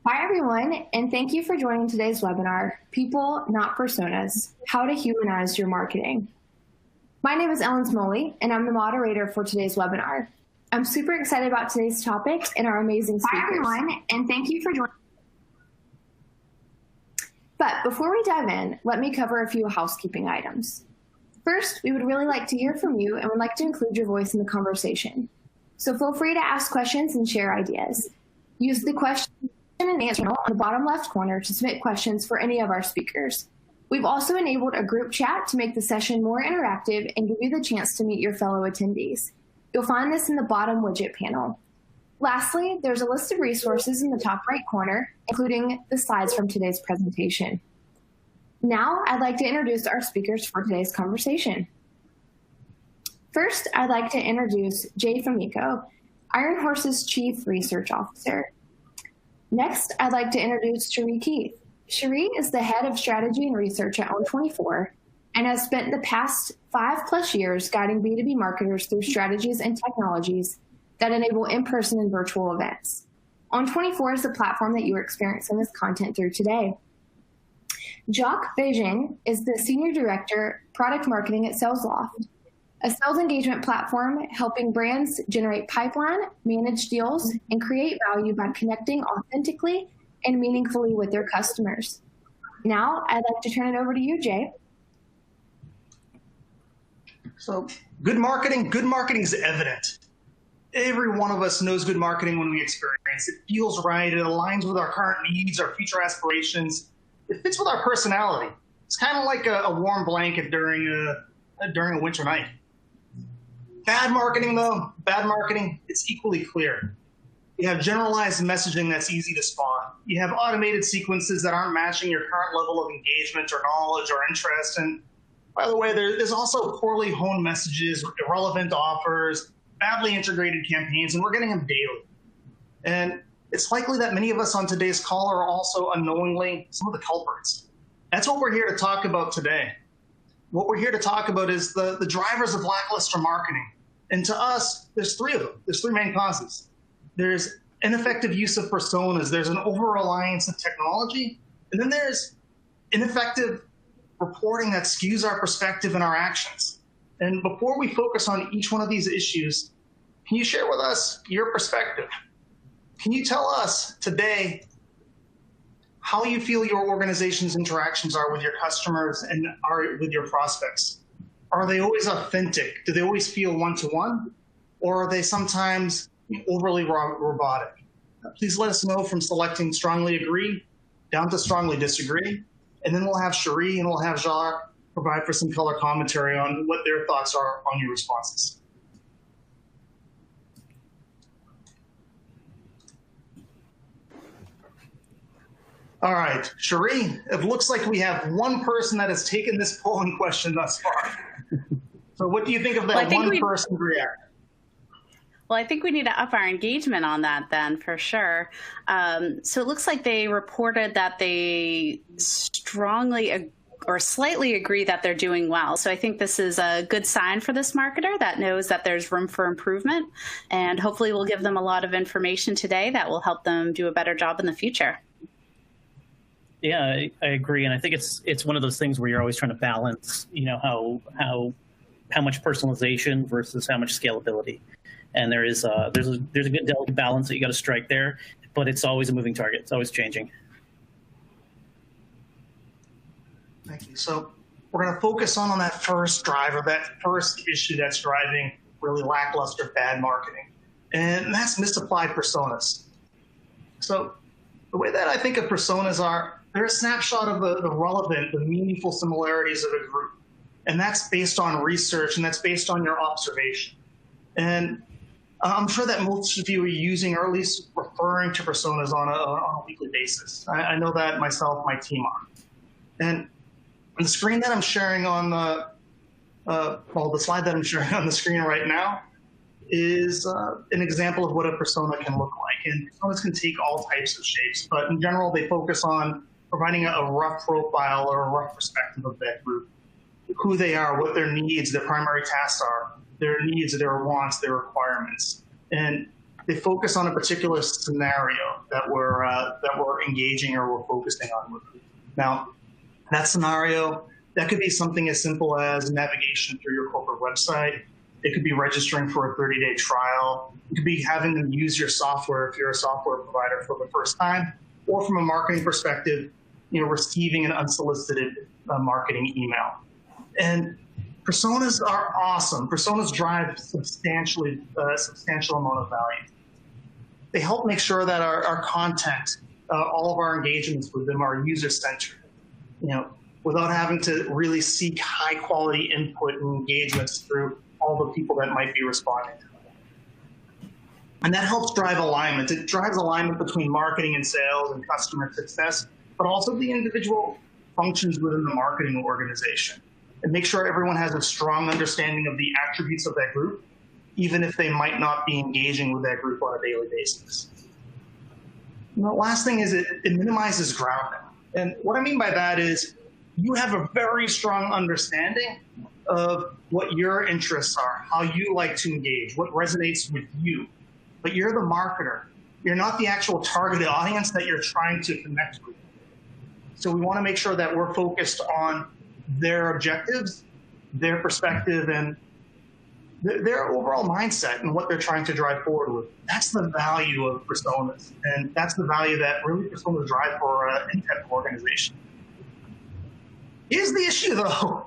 Hi, everyone, and thank you for joining today's webinar, People, Not Personas, How to Humanize Your Marketing. My name is Ellen Smoley, and I'm the moderator for today's webinar. I'm super excited about today's topic and our amazing speakers. Hi, everyone, and thank you for joining. But before we dive in, let me cover a few housekeeping items. First, we would really like to hear from you and would like to include your voice in the conversation. So feel free to ask questions and share ideas. Use the question and answer panel on the bottom left corner to submit questions for any of our speakers. We've also enabled a group chat to make the session more interactive and give you the chance to meet your fellow attendees. You'll find this in the bottom widget panel. Lastly, there's a list of resources in the top right corner, including the slides from today's presentation. Now, I'd like to introduce our speakers for today's conversation. First, I'd like to introduce Jay Famico, Iron Horse's Chief Research Officer. Next, I'd like to introduce Cherie Keith. Cherie is the head of strategy and research at Own24 and has spent the past 5+ years guiding B2B marketers through strategies and technologies that enable in-person and virtual events. Own24 is the platform that you are experiencing this content through today. Jacques Beijing is the Senior Director, Product Marketing at SalesLoft, a sales engagement platform helping brands generate pipeline, manage deals, and create value by connecting authentically and meaningfully with their customers. Now, I'd like to turn it over to you, Jay. So good marketing is evident. Every one of us knows good marketing when we experience it. It feels right, it aligns with our current needs, our future aspirations. It fits with our personality. It's kind of like a warm blanket during a winter night. Bad marketing, though, it's equally clear. You have generalized messaging that's easy to spot. You have automated sequences that aren't matching your current level of engagement or knowledge or interest. And by the way, there's also poorly honed messages, irrelevant offers, badly integrated campaigns, and we're getting them daily. And it's likely that many of us on today's call are also unknowingly some of the culprits. That's what we're here to talk about today. What we're here to talk about is the drivers of lackluster marketing. And to us, there's three of them. There's three main causes. There's ineffective use of personas. There's an over-reliance on technology. And then there's ineffective reporting that skews our perspective and our actions. And before we focus on each one of these issues, can you share with us your perspective? Can you tell us today how you feel your organization's interactions are with your customers and are with your prospects? Are they always authentic? Do they always feel one-to-one? Or are they sometimes overly robotic? Please let us know from selecting strongly agree down to strongly disagree. And then we'll have Cherie and we'll have Jacques provide for some color commentary on what their thoughts are on your responses. All right, Cherie, it looks like we have one person that has taken this polling question thus far. So what do you think of that one person react? Well, I think we need to up our engagement on that then, for sure. So it looks like they reported that they strongly or slightly agree that they're doing well. So I think this is a good sign for this marketer that knows that there's room for improvement. And hopefully we'll give them a lot of information today that will help them do a better job in the future. Yeah, I agree, and I think it's one of those things where you're always trying to balance, how much personalization versus how much scalability, and there's a good delicate balance that you got to strike there, but it's always a moving target. It's always changing. Thank you. So we're going to focus on that first driver, that first issue that's driving really lackluster bad marketing, and that's misapplied personas. So the way that I think of personas are, they're a snapshot of the relevant, the meaningful similarities of a group. And that's based on research, and that's based on your observation. And I'm sure that most of you are using, or at least referring to personas on a weekly basis. I know that myself, my team are. And the screen that I'm sharing on the slide that I'm sharing on the screen right now is an example of what a persona can look like. And personas can take all types of shapes, but in general, they focus on providing a rough profile or a rough perspective of that group, who they are, what their needs, their primary tasks are, their needs, their wants, their requirements. And they focus on a particular scenario that we're engaging or we're focusing on. Now, that scenario, that could be something as simple as navigation through your corporate website. It could be registering for a 30-day trial. It could be having them use your software if you're a software provider for the first time, or from a marketing perspective, receiving an unsolicited marketing email. And personas are awesome. Personas drive substantial amount of value. They help make sure that our content, all of our engagements with them are user-centered, without having to really seek high-quality input and engagements through all the people that might be responding to them. And that helps drive alignment. It drives alignment between marketing and sales and customer success, but also the individual functions within the marketing organization. And make sure everyone has a strong understanding of the attributes of that group, even if they might not be engaging with that group on a daily basis. And the last thing is it minimizes grounding. And what I mean by that is you have a very strong understanding of what your interests are, how you like to engage, what resonates with you. But you're the marketer. You're not the actual targeted audience that you're trying to connect with. So we want to make sure that we're focused on their objectives, their perspective, and their overall mindset and what they're trying to drive forward with. That's the value of personas. And that's the value that really personas drive for any type of organization. Here's the issue, though.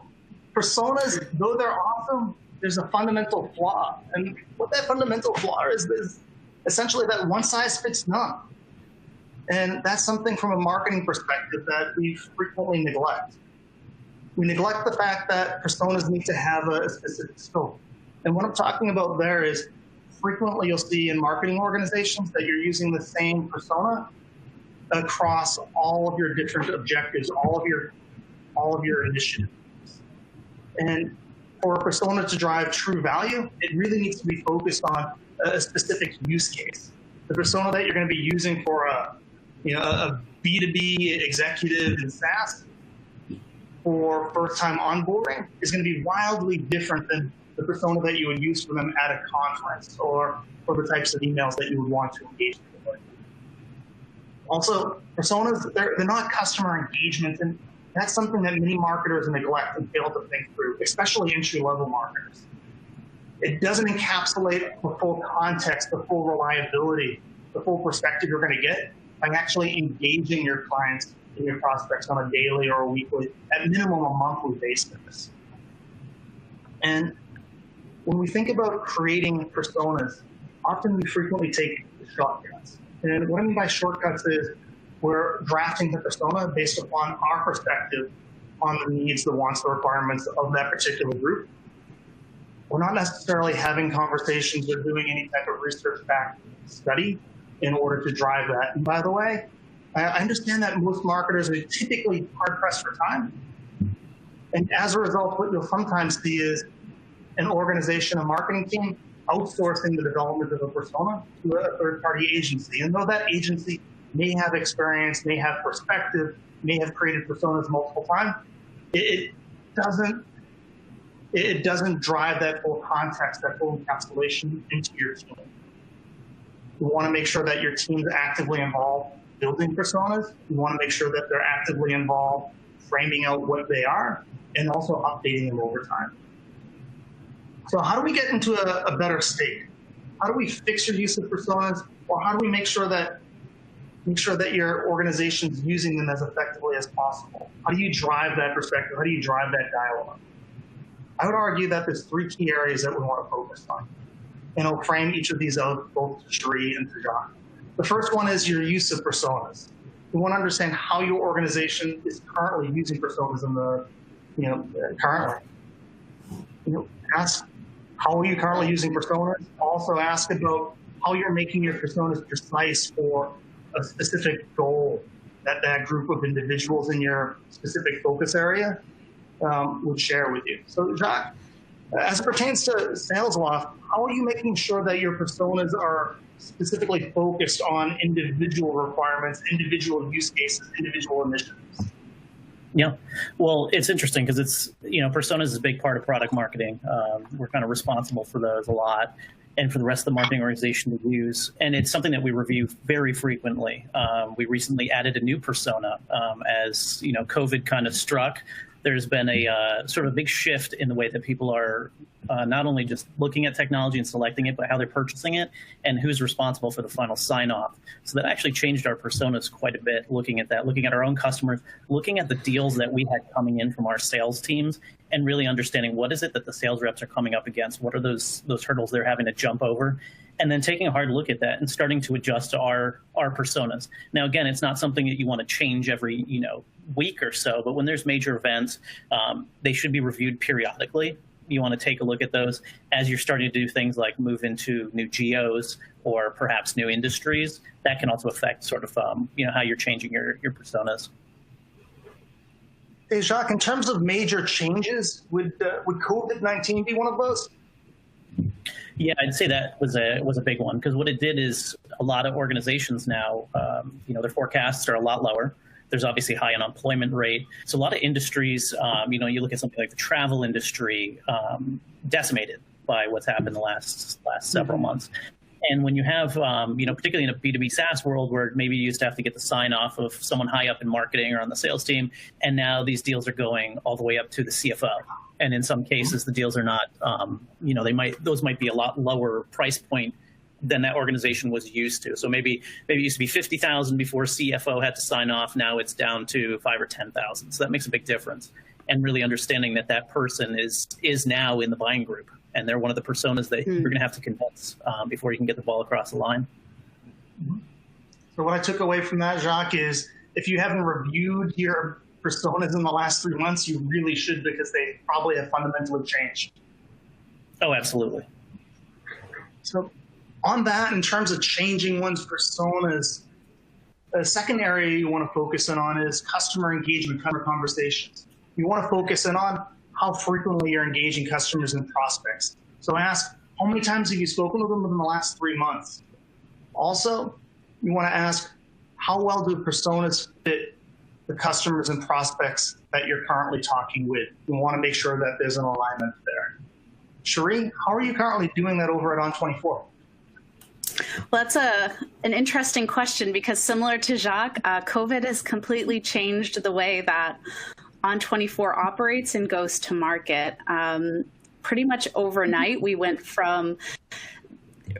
Personas, though they're awesome, there's a fundamental flaw. And what that fundamental flaw is essentially that one size fits none. And that's something from a marketing perspective that we frequently neglect. We neglect the fact that personas need to have a specific scope. And what I'm talking about there is frequently you'll see in marketing organizations that you're using the same persona across all of your different objectives, all of your initiatives. And for a persona to drive true value, it really needs to be focused on a specific use case. The persona that you're going to be using for a B2B executive in SaaS for first-time onboarding is going to be wildly different than the persona that you would use for them at a conference or for the types of emails that you would want to engage with. Also, personas, they're not customer engagement, and that's something that many marketers neglect and fail to think through, especially entry-level marketers. It doesn't encapsulate the full context, the full reliability, the full perspective you're going to get by actually engaging your clients and your prospects on a daily or a weekly, at minimum a monthly basis. And when we think about creating personas, often we frequently take shortcuts. And what I mean by shortcuts is we're drafting the persona based upon our perspective on the needs, the wants, the requirements of that particular group. We're not necessarily having conversations or doing any type of research-backed study in order to drive that. And by the way, I understand that most marketers are typically hard-pressed for time. And as a result, what you'll sometimes see is an organization, a marketing team, outsourcing the development of a persona to a third-party agency. And though that agency may have experience, may have perspective, may have created personas multiple times, it doesn't drive that full context, that full encapsulation into your team. You want to make sure that your team's actively involved building personas. You want to make sure that they're actively involved framing out what they are and also updating them over time. So how do we get into a better state? How do we fix your use of personas, or how do we make sure that your organization's using them as effectively as possible? How do you drive that perspective? How do you drive that dialogue? I would argue that there's three key areas that we want to focus on. And I'll frame each of these out both to Cherie and to John. The first one is your use of personas. We want to understand how your organization is currently using personas currently. Ask how are you currently using personas. Also ask about how you're making your personas precise for a specific goal that that group of individuals in your specific focus area would share with you. So Jacques, as it pertains to SalesLoft, how are you making sure that your personas are specifically focused on individual requirements, individual use cases, individual initiatives? Yeah, well, it's interesting because personas is a big part of product marketing. We're kind of responsible for those a lot. and for the rest of the marketing organization to use. And it's something that we review very frequently. We recently added a new persona as COVID kind of struck. There's been a sort of big shift in the way that people are not only just looking at technology and selecting it, but how they're purchasing it and who's responsible for the final sign-off. So that actually changed our personas quite a bit, looking at that, looking at our own customers, looking at the deals that we had coming in from our sales teams, and really understanding what is it that the sales reps are coming up against, what are those hurdles they're having to jump over, and then taking a hard look at that and starting to adjust to our personas. Now, again, it's not something that you want to change every week or so, but when there's major events, they should be reviewed periodically. You want to take a look at those as you're starting to do things like move into new geos or perhaps new industries. That can also affect sort of how you're changing your personas. Hey, Jacques, in terms of major changes, would COVID-19 be one of those? Yeah, I'd say that was a big one, because what it did is a lot of organizations now, their forecasts are a lot lower. There's obviously high unemployment rate. So a lot of industries, you look at something like the travel industry, decimated by what's happened the last several months. And when you have, particularly in a B2B SaaS world where maybe you used to have to get the sign off of someone high up in marketing or on the sales team, and now these deals are going all the way up to the CFO. And in some cases, the deals are not, those might be a lot lower price point than that organization was used to. So maybe it used to be 50,000 before CFO had to sign off. Now it's down to 5,000 or 10,000. So that makes a big difference. And really understanding that person is now in the buying group, and they're one of the personas that you're going to have to convince before you can get the ball across the line. So what I took away from that, Jacques, is if you haven't reviewed your personas in the last 3 months, you really should, because they probably have fundamentally changed. Oh, absolutely. So on that, in terms of changing one's personas, a second area you want to focus in on is customer engagement, customer conversations. You want to focus in on how frequently you're engaging customers and prospects. So ask, how many times have you spoken to them in the last 3 months? Also, you want to ask, how well do personas fit the customers and prospects that you're currently talking with? You want to make sure that there's an alignment there. Cherie, how are you currently doing that over at On24? Well, that's an interesting question, because similar to Jacques, COVID has completely changed the way that On24 operates and goes to market. Pretty much overnight, we went from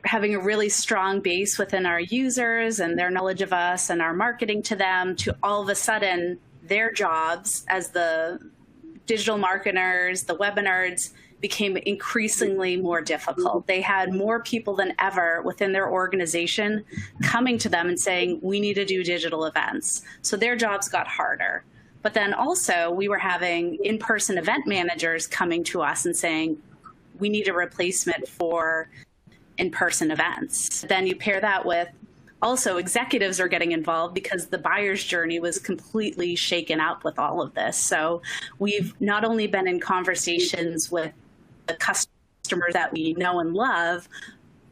having a really strong base within our users and their knowledge of us and our marketing to them, to all of a sudden their jobs as the digital marketers, the webinars, became increasingly more difficult. They had more people than ever within their organization coming to them and saying, we need to do digital events. So their jobs got harder. But then also we were having in-person event managers coming to us and saying, we need a replacement for in-person events. Then you pair that with also executives are getting involved, because the buyer's journey was completely shaken up with all of this. So we've not only been in conversations with the customers that we know and love,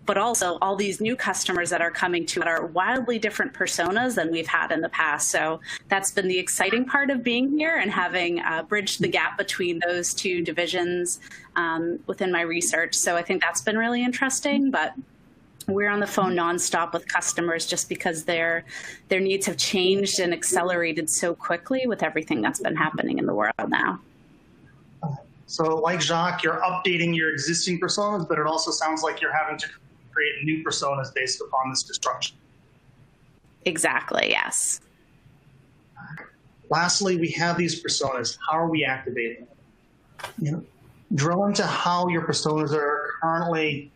but also all these new customers that are coming to that are wildly different personas than we've had in the past. So that's been the exciting part of being here and having bridged the gap between those two divisions within my research. So I think that's been really interesting, but we're on the phone nonstop with customers just because their needs have changed and accelerated so quickly with everything that's been happening in the world now. So like Jacques, you're updating your existing personas, but it also sounds like you're having to create new personas based upon this disruption. Exactly, yes. Lastly, we have these personas. How are we activating them? Drill into how your personas are currently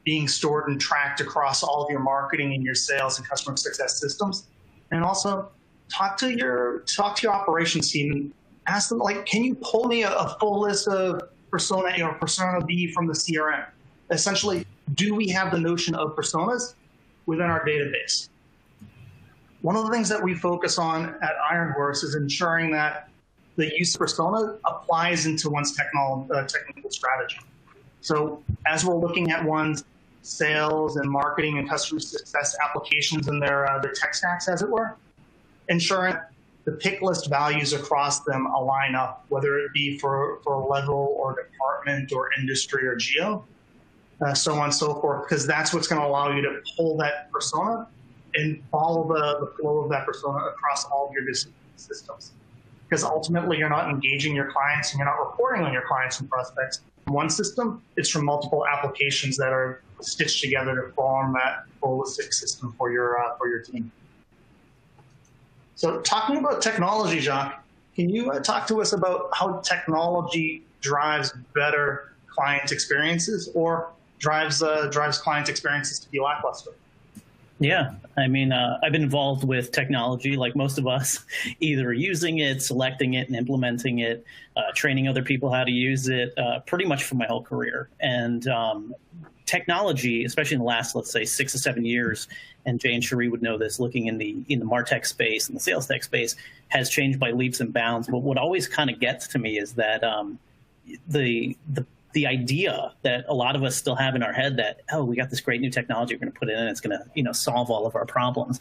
being stored and tracked across all of your marketing and your sales and customer success systems. And also talk to your operations team and ask them, like, can you pull me a full list of persona A or persona B from the CRM? Essentially, do we have the notion of personas within our database? One of the things that we focus on at Iron Horse is ensuring that the use of persona applies into one's technical strategy. So as we're looking at one's sales and marketing and customer success applications and their tech stacks, as it were, ensuring the pick list values across them align up, whether it be for a level or department or industry or geo. so on and so forth, because that's what's going to allow you to pull that persona and follow the flow of that persona across all of your systems. Because ultimately, you're not engaging your clients and you're not reporting on your clients and prospects from one system. It's from multiple applications that are stitched together to form that holistic system for your team. So talking about technology, Jacques, can you talk to us about how technology drives better client experiences or drives client experiences to be lackluster? Yeah, I mean, I've been involved with technology like most of us, either using it, selecting it, and implementing it, training other people how to use it, pretty much for my whole career. And technology, especially in the last, let's say, 6 to 7 years, and Jay and Cherie would know this, looking in the MarTech space and the sales tech space, has changed by leaps and bounds. But what always kind of gets to me is that the idea that a lot of us still have in our head that, oh, we got this great new technology we're going to put in and it's going to, solve all of our problems.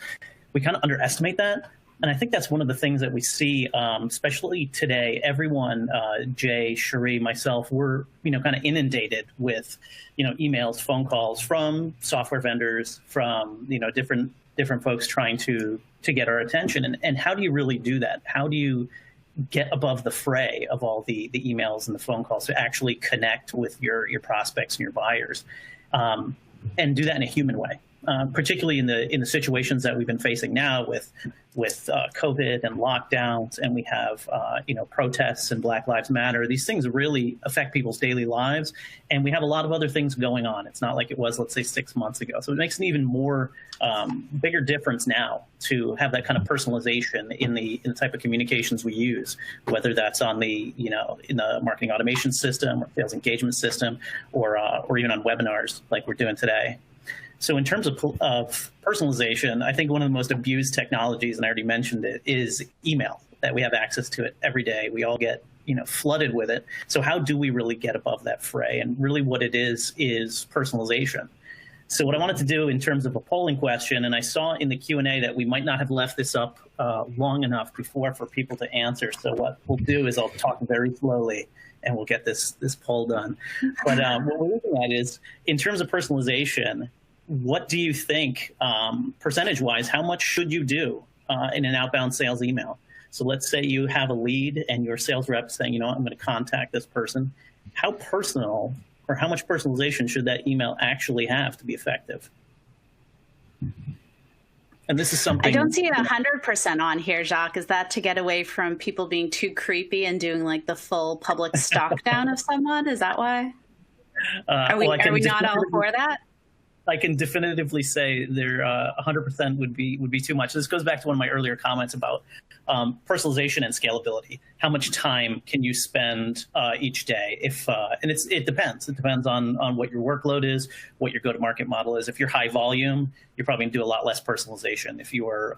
We kind of underestimate that. And I think that's one of the things that we see, especially today. Everyone, Jay, Cherie, myself, we're, kind of inundated with, emails, phone calls from software vendors, from, different folks trying to get our attention. And how do you really do that? How do you get above the fray of all the emails and the phone calls to actually connect with your prospects and your buyers, and do that in a human way, particularly in the situations that we've been facing now with COVID and lockdowns, and we have protests and Black Lives Matter. These things really affect people's daily lives, and we have a lot of other things going on. It's not like it was, let's say, 6 months ago. So it makes an even more bigger difference now to have that kind of personalization in the type of communications we use, whether that's on the in the marketing automation system or sales engagement system, or even on webinars like we're doing today. So in terms of personalization, I think one of the most abused technologies, and I already mentioned it, is email, that we have access to it every day. We all get flooded with it. So how do we really get above that fray? And really what it is personalization. So what I wanted to do in terms of a polling question, and I saw in the Q&A that we might not have left this up long enough before for people to answer. So what we'll do is I'll talk very slowly and we'll get this poll done. But what we're looking at is, in terms of personalization, what do you think, percentage-wise, how much should you do in an outbound sales email? So let's say you have a lead and your sales rep saying, I'm going to contact this person. How personal, or how much personalization should that email actually have to be effective? And this is something— I don't see 100% on here, Jacques. Is that to get away from people being too creepy and doing like the full public stalk down of someone? Is that why? Are we not all for that? I can definitively say there 100% would be too much. This goes back to one of my earlier comments about personalization and scalability. How much time can you spend each day? And it depends. It depends on what your workload is, what your go-to-market model is. If you're high volume, you're probably going to do a lot less personalization. If you are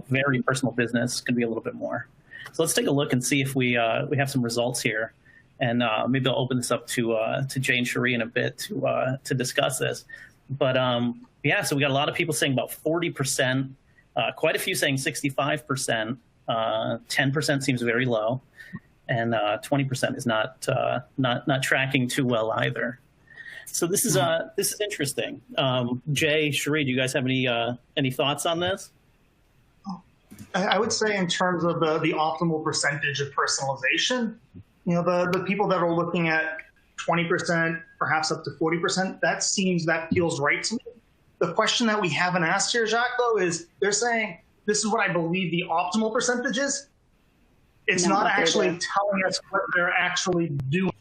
very personal business, it's going to be a little bit more. So let's take a look and see if we have some results here. And maybe I'll open this up to Jay and Cherie in a bit to discuss this. But so we got a lot of people saying about 40%, quite a few saying 65%, 10% seems very low, and 20% is not tracking too well either. So this is interesting. Jay, Cherie, do you guys have any thoughts on this? I would say, in terms of the optimal percentage of personalization, the people that are looking at 20%, perhaps up to 40%, that feels right to me. The question that we haven't asked here, Jacques, though, is they're saying, this is what I believe the optimal percentage is. It's not actually telling us what they're actually doing.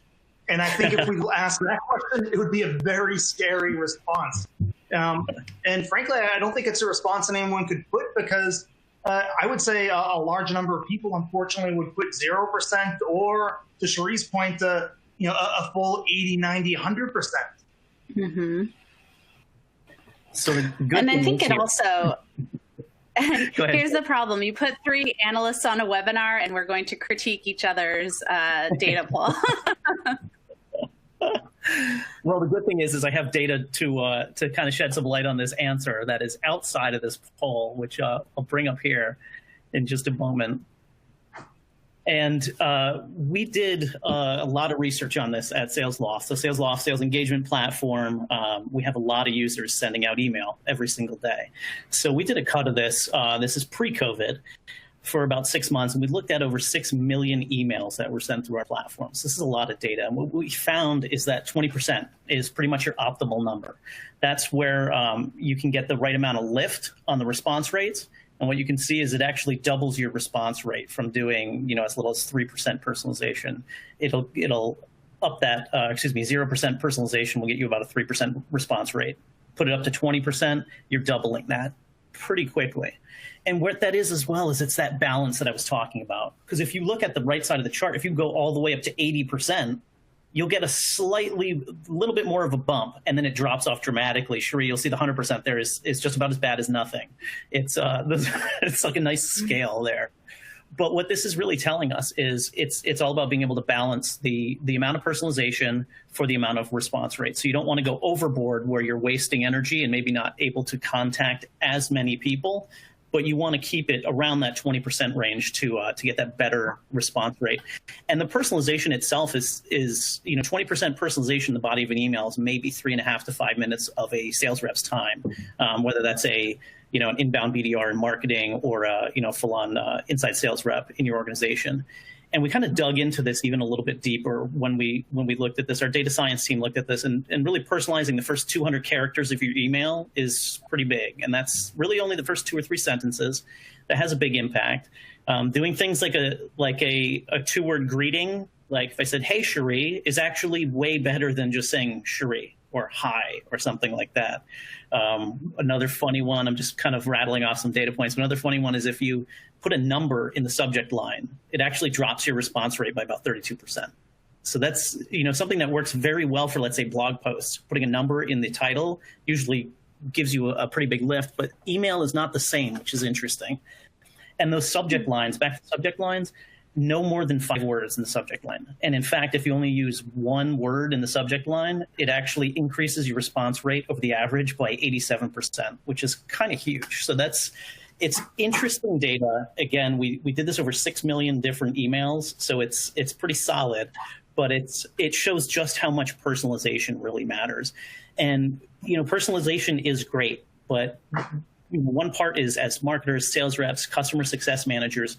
And I think if we ask that question, it would be a very scary response. And frankly, I don't think it's a response anyone could put, because I would say a large number of people, unfortunately, would put 0%, or, to Cherie's point, a full 80, 90, 100%. Mm-hmm. So and I think it also, here's the problem. You put 3 analysts on a webinar and we're going to critique each other's data pool. Well, the good thing is I have data to kind of shed some light on this answer that is outside of this poll, which I'll bring up here in just a moment. And we did a lot of research on this at SalesLoft. So SalesLoft, sales engagement platform, we have a lot of users sending out email every single day. So we did a cut of this. This is pre-COVID for about 6 months. And we looked at over 6 million emails that were sent through our platforms. This is a lot of data. And what we found is that 20% is pretty much your optimal number. That's where you can get the right amount of lift on the response rates. And what you can see is it actually doubles your response rate from doing, as little as 3% personalization. It'll up that, 0% personalization will get you about a 3% response rate. Put it up to 20%, you're doubling that pretty quickly. And what that is as well is it's that balance that I was talking about. Because if you look at the right side of the chart, if you go all the way up to 80%, you'll get a little bit more of a bump, and then it drops off dramatically. Cherie, you'll see the 100% there is just about as bad as nothing. It's it's like a nice scale there. But what this is really telling us is it's all about being able to balance the amount of personalization for the amount of response rate. So you don't want to go overboard where you're wasting energy and maybe not able to contact as many people, but you want to keep it around that 20% range to get that better response rate. And the personalization itself is 20% personalization in the body of an email is maybe 3.5 to 5 minutes of a sales rep's time, whether that's an inbound BDR in marketing or a full-on inside sales rep in your organization. And we kind of dug into this even a little bit deeper when we looked at this. Our data science team looked at this, and really personalizing the first 200 characters of your email is pretty big. And that's really only the first 2 or 3 sentences. That has a big impact. Doing things like a 2-word greeting, like if I said, "Hey, Cherie," is actually way better than just saying Cherie or hi or something like that. Another funny one, I'm just kind of rattling off some data points. Another funny one is if you put a number in the subject line, it actually drops your response rate by about 32%. So that's something that works very well for, let's say, blog posts. Putting a number in the title usually gives you a pretty big lift, but email is not the same, which is interesting. And those subject lines, back to subject lines, no more than 5 words in the subject line. And in fact, if you only use 1 word in the subject line, it actually increases your response rate over the average by 87%, which is kind of huge. So it's interesting data. Again, we did this over 6 million different emails, so it's pretty solid, but it shows just how much personalization really matters. And personalization is great, but one part is, as marketers, sales reps, customer success managers,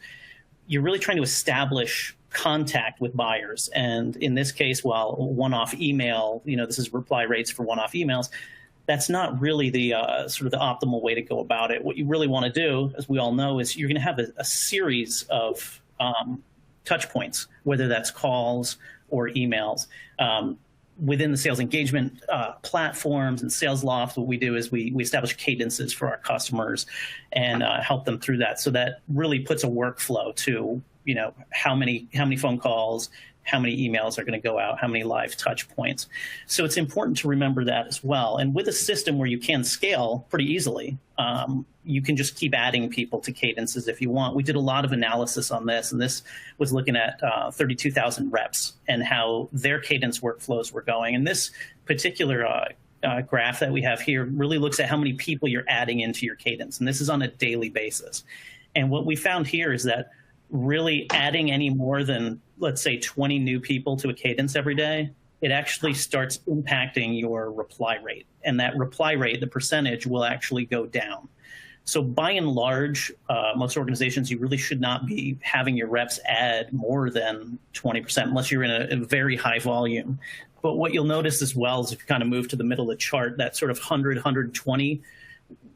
you're really trying to establish contact with buyers. And in this case, while one-off email, this is reply rates for one-off emails, that's not really the sort of the optimal way to go about it. What you really want to do, as we all know, is you're going to have a series of touch points, whether that's calls or emails. Within the sales engagement platforms and SalesLoft, what we do is we establish cadences for our customers and help them through that. So that really puts a workflow to how many phone calls, how many emails are going to go out, how many live touch points. So it's important to remember that as well. And with a system where you can scale pretty easily, you can just keep adding people to cadences if you want. We did a lot of analysis on this, and this was looking at 32,000 reps and how their cadence workflows were going. And this particular graph that we have here really looks at how many people you're adding into your cadence. And this is on a daily basis. And what we found here is that really adding any more than, let's say, 20 new people to a cadence every day, it actually starts impacting your reply rate. And that reply rate, the percentage, will actually go down. So by and large, most organizations, you really should not be having your reps add more than 20% unless you're in a very high volume. But what you'll notice as well is if you kind of move to the middle of the chart, that sort of 100, 120,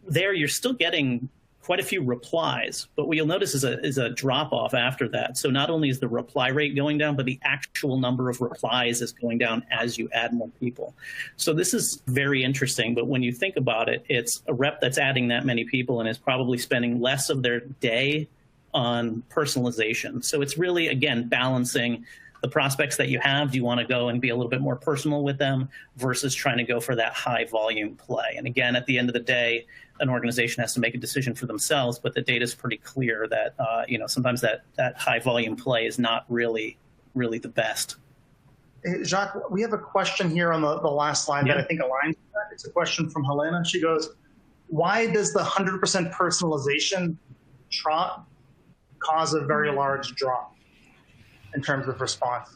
there you're still getting quite a few replies, but what you'll notice is a drop off after that. So not only is the reply rate going down, but the actual number of replies is going down as you add more people. So this is very interesting, but when you think about it, it's a rep that's adding that many people and is probably spending less of their day on personalization. So it's really, again, balancing the prospects that you have. Do you want to go and be a little bit more personal with them versus trying to go for that high volume play? And again, at the end of the day, an organization has to make a decision for themselves, but the data is pretty clear that sometimes that high volume play is not really the best. Hey, Jacques, we have a question here on the last slide that I think aligns with that. It's a question from Helena. She goes, why does the 100% personalization cause a very large drop? in terms of response?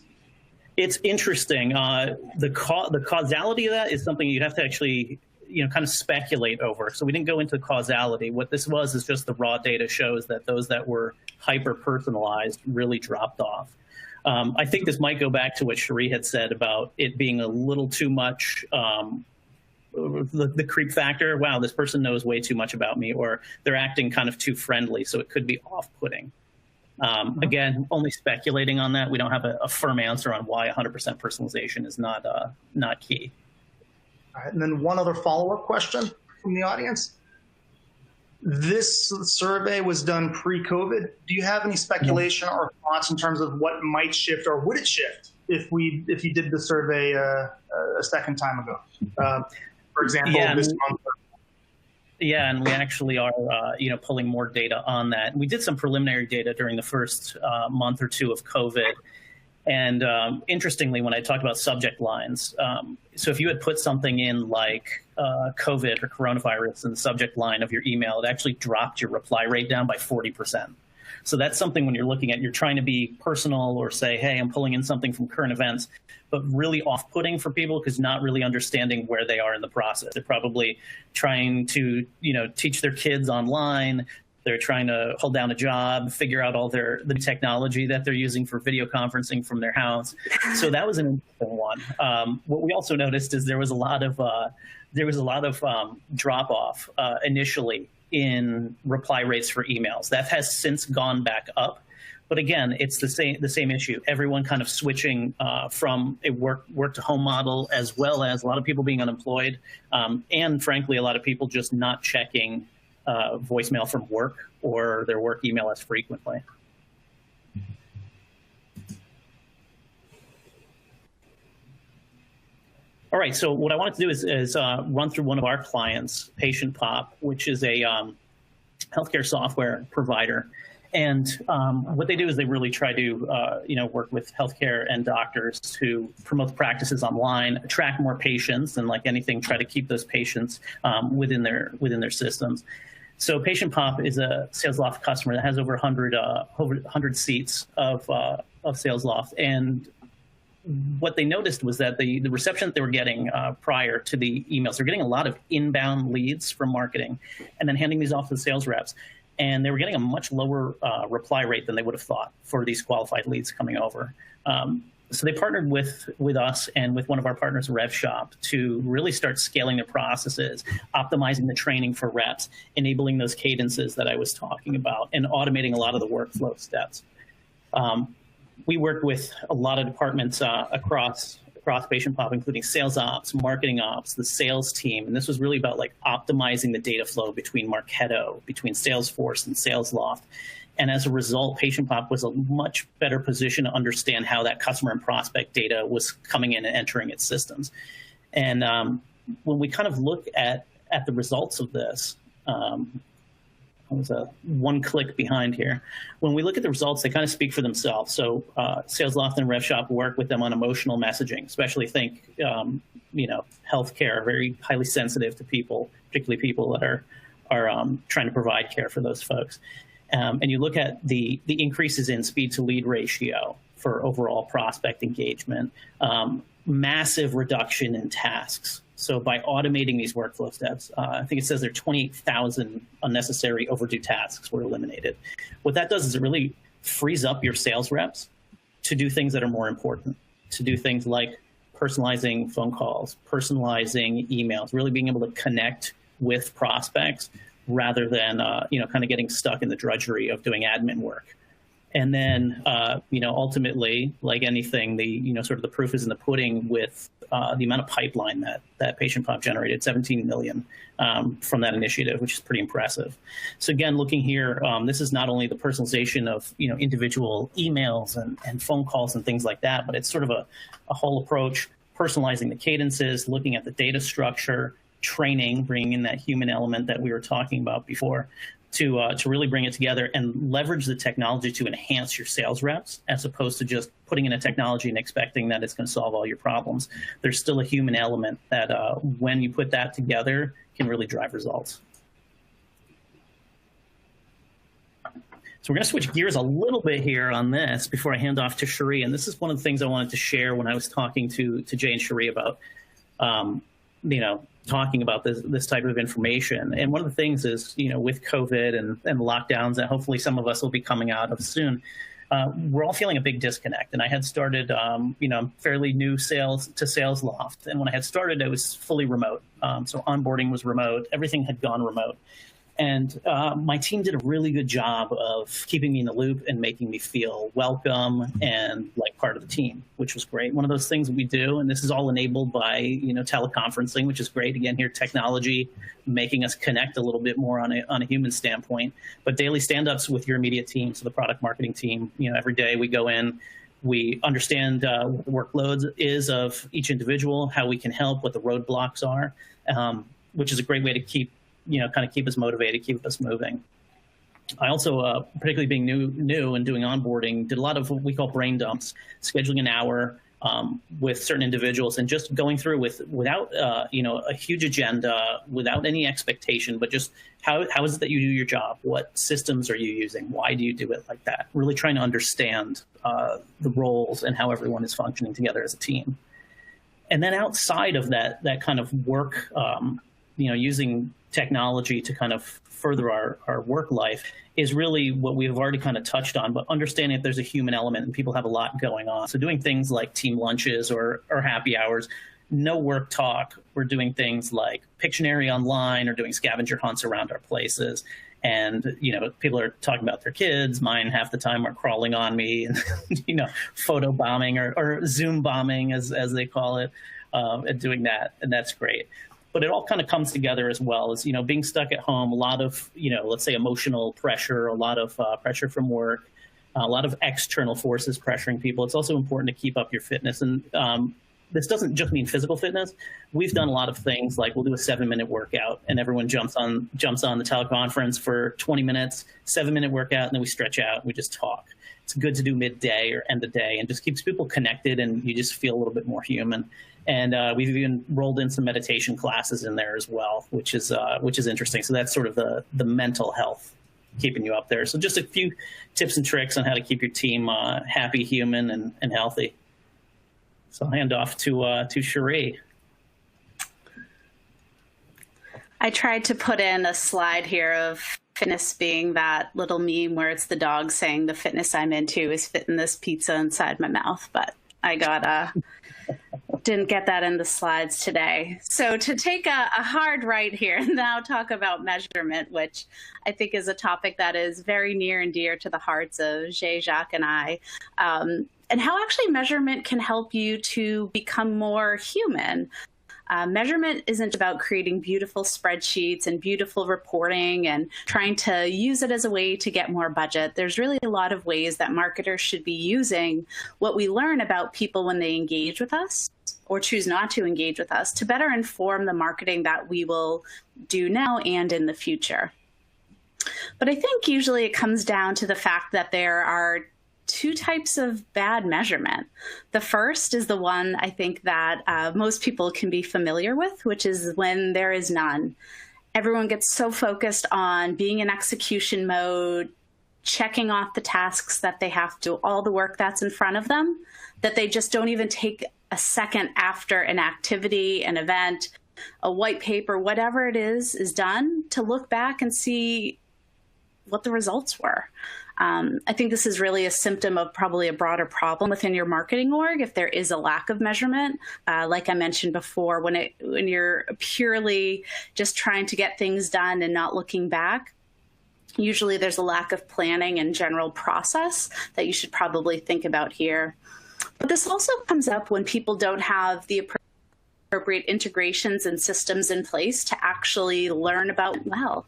It's interesting. The causality of that is something you'd have to actually, kind of speculate over. So we didn't go into causality. What this was is just the raw data shows that those that were hyper-personalized really dropped off. I think this might go back to what Cherie had said about it being a little too much, the creep factor. Wow, this person knows way too much about me, or they're acting kind of too friendly, so it could be off-putting. Again, only speculating on that. We don't have a firm answer on why 100% personalization is not key. All right, and then one other follow-up question from the audience. This survey was done pre-COVID. Do you have any speculation or thoughts in terms of what might shift, or would it shift if you did the survey a second time ago? For example, this month. Yeah, and we actually are, pulling more data on that. We did some preliminary data during the first month or two of COVID. And interestingly, when I talked about subject lines, so if you had put something in like COVID or coronavirus in the subject line of your email, it actually dropped your reply rate down by 40%. So that's something when you're looking at, you're trying to be personal or say, hey, I'm pulling in something from current events, but really off-putting for people because not really understanding where they are in the process. They're probably trying to, teach their kids online. They're trying to hold down a job, figure out all the technology that they're using for video conferencing from their house. So that was an interesting one. What we also noticed is there was a lot of drop off initially in reply rates for emails. That has since gone back up. But again, it's the same issue. Everyone kind of switching from a work to home model, as well as a lot of people being unemployed, and frankly, a lot of people just not checking voicemail from work or their work email as frequently. All right, so what I wanted to do is run through one of our clients, Patient Pop, which is a healthcare software provider. And what they do is they really try to, work with healthcare and doctors to promote the practices online, attract more patients, and like anything, try to keep those patients within their systems. So Patient Pop is a SalesLoft customer that has over 100 seats of SalesLoft. And what they noticed was that the reception that they were getting prior to the emails, they're getting a lot of inbound leads from marketing and then handing these off to the sales reps. And they were getting a much lower reply rate than they would have thought for these qualified leads coming over. So they partnered with us and with one of our partners, RevShop, to really start scaling their processes, optimizing the training for reps, enabling those cadences that I was talking about, and automating a lot of the workflow steps. We worked with a lot of departments across Patient Pop, including sales ops, marketing ops, the sales team. And this was really about like optimizing the data flow between Marketo, between Salesforce and SalesLoft. And as a result, Patient Pop was a much better position to understand how that customer and prospect data was coming in and entering its systems. And when we kind of look at the results of this, I was one click behind here. When we look at the results, they kind of speak for themselves. So SalesLoft and RevShop work with them on emotional messaging, especially think, healthcare, very highly sensitive to people, particularly people that are trying to provide care for those folks. And you look at the increases in speed to lead ratio for overall prospect engagement, massive reduction in tasks. So by automating these workflow steps, I think it says there are 28,000 unnecessary overdue tasks were eliminated. What that does is it really frees up your sales reps to do things that are more important, to do things like personalizing phone calls, personalizing emails, really being able to connect with prospects rather than, kind of getting stuck in the drudgery of doing admin work. And then, ultimately, like anything, sort of the proof is in the pudding with the amount of pipeline that Patient Pop generated, 17 million from that initiative, which is pretty impressive. So again, looking here, this is not only the personalization of, individual emails and phone calls and things like that, but it's sort of a whole approach, personalizing the cadences, looking at the data structure, training, bringing in that human element that we were talking about before, to really bring it together and leverage the technology to enhance your sales reps, as opposed to just putting in a technology and expecting that it's going to solve all your problems. There's still a human element that when you put that together can really drive results. So we're going to switch gears a little bit here on this before I hand off to Cherie. And this is one of the things I wanted to share when I was talking to Jay and Cherie about, talking about this type of information. And one of the things is, with COVID and lockdowns that hopefully some of us will be coming out of soon, we're all feeling a big disconnect. And I had started, fairly new sales loft. And when I had started, it was fully remote. So onboarding was remote. Everything had gone remote. And my team did a really good job of keeping me in the loop and making me feel welcome and like part of the team, which was great. One of those things that we do, and this is all enabled by, teleconferencing, which is great. Again, here, technology making us connect a little bit more on a human standpoint. But daily stand-ups with your immediate team, so the product marketing team, every day we go in, we understand what the workload is of each individual, how we can help, what the roadblocks are, which is a great way to keep us motivated, keep us moving. I also, particularly being new and doing onboarding, did a lot of what we call brain dumps, scheduling an hour with certain individuals and just going through without a huge agenda, without any expectation, but just how is it that you do your job? What systems are you using? Why do you do it like that? Really trying to understand the roles and how everyone is functioning together as a team. And then outside of that kind of work, using technology to kind of further our work life is really what we've already kind of touched on, but understanding that there's a human element and people have a lot going on. So doing things like team lunches or happy hours, no work talk. We're doing things like Pictionary online or doing scavenger hunts around our places. And, people are talking about their kids. Mine half the time are crawling on me and, photo bombing or Zoom bombing as they call it, and doing that. And that's great. But it all kind of comes together as well as, being stuck at home, a lot of, let's say emotional pressure, a lot of pressure from work, a lot of external forces pressuring people. It's also important to keep up your fitness. And this doesn't just mean physical fitness. We've done a lot of things like we'll do a 7-minute workout and everyone jumps on the teleconference for 20 minutes, 7-minute workout, and then we stretch out and we just talk. It's good to do midday or end of day and just keeps people connected and you just feel a little bit more human. And we've even rolled in some meditation classes in there as well, which is interesting. So that's sort of the mental health keeping you up there. So just a few tips and tricks on how to keep your team happy, human, and healthy. So I'll hand off to Cherie. I tried to put in a slide here of fitness being that little meme where it's the dog saying the fitness I'm into is fitting this pizza inside my mouth, but I didn't get that in the slides today. So to take a hard right here and now talk about measurement, which I think is a topic that is very near and dear to the hearts of Jay, Jacques, and I, and how actually measurement can help you to become more human. Measurement isn't about creating beautiful spreadsheets and beautiful reporting and trying to use it as a way to get more budget. There's really a lot of ways that marketers should be using what we learn about people when they engage with us or choose not to engage with us to better inform the marketing that we will do now and in the future. But I think usually it comes down to the fact that there are two types of bad measurement. The first is the one I think that most people can be familiar with, which is when there is none. Everyone gets so focused on being in execution mode, checking off the tasks that they have to, all the work that's in front of them, that they just don't even take a second after an activity, an event, a white paper, whatever it is done to look back and see what the results were. I think this is really a symptom of probably a broader problem within your marketing org if there is a lack of measurement. Like I mentioned before, when you're purely just trying to get things done and not looking back, usually there's a lack of planning and general process that you should probably think about here. But this also comes up when people don't have the appropriate integrations and systems in place to actually learn about well.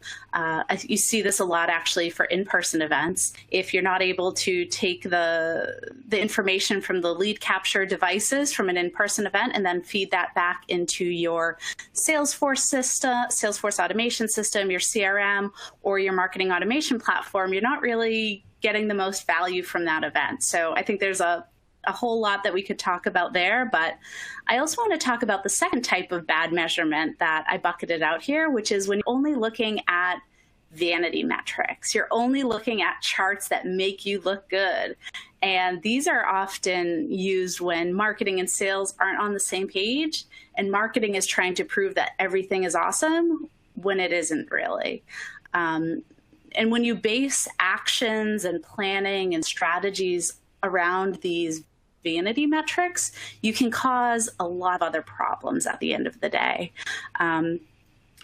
You see this a lot actually for in-person events. If you're not able to take the information from the lead capture devices from an in-person event and then feed that back into your Salesforce system, Salesforce automation system, your CRM, or your marketing automation platform, you're not really getting the most value from that event. So I think there's a whole lot that we could talk about there, but I also want to talk about the second type of bad measurement that I bucketed out here, which is when you're only looking at vanity metrics. You're only looking at charts that make you look good. And these are often used when marketing and sales aren't on the same page, and marketing is trying to prove that everything is awesome when it isn't really. And when you base actions and planning and strategies around these vanity metrics, you can cause a lot of other problems at the end of the day.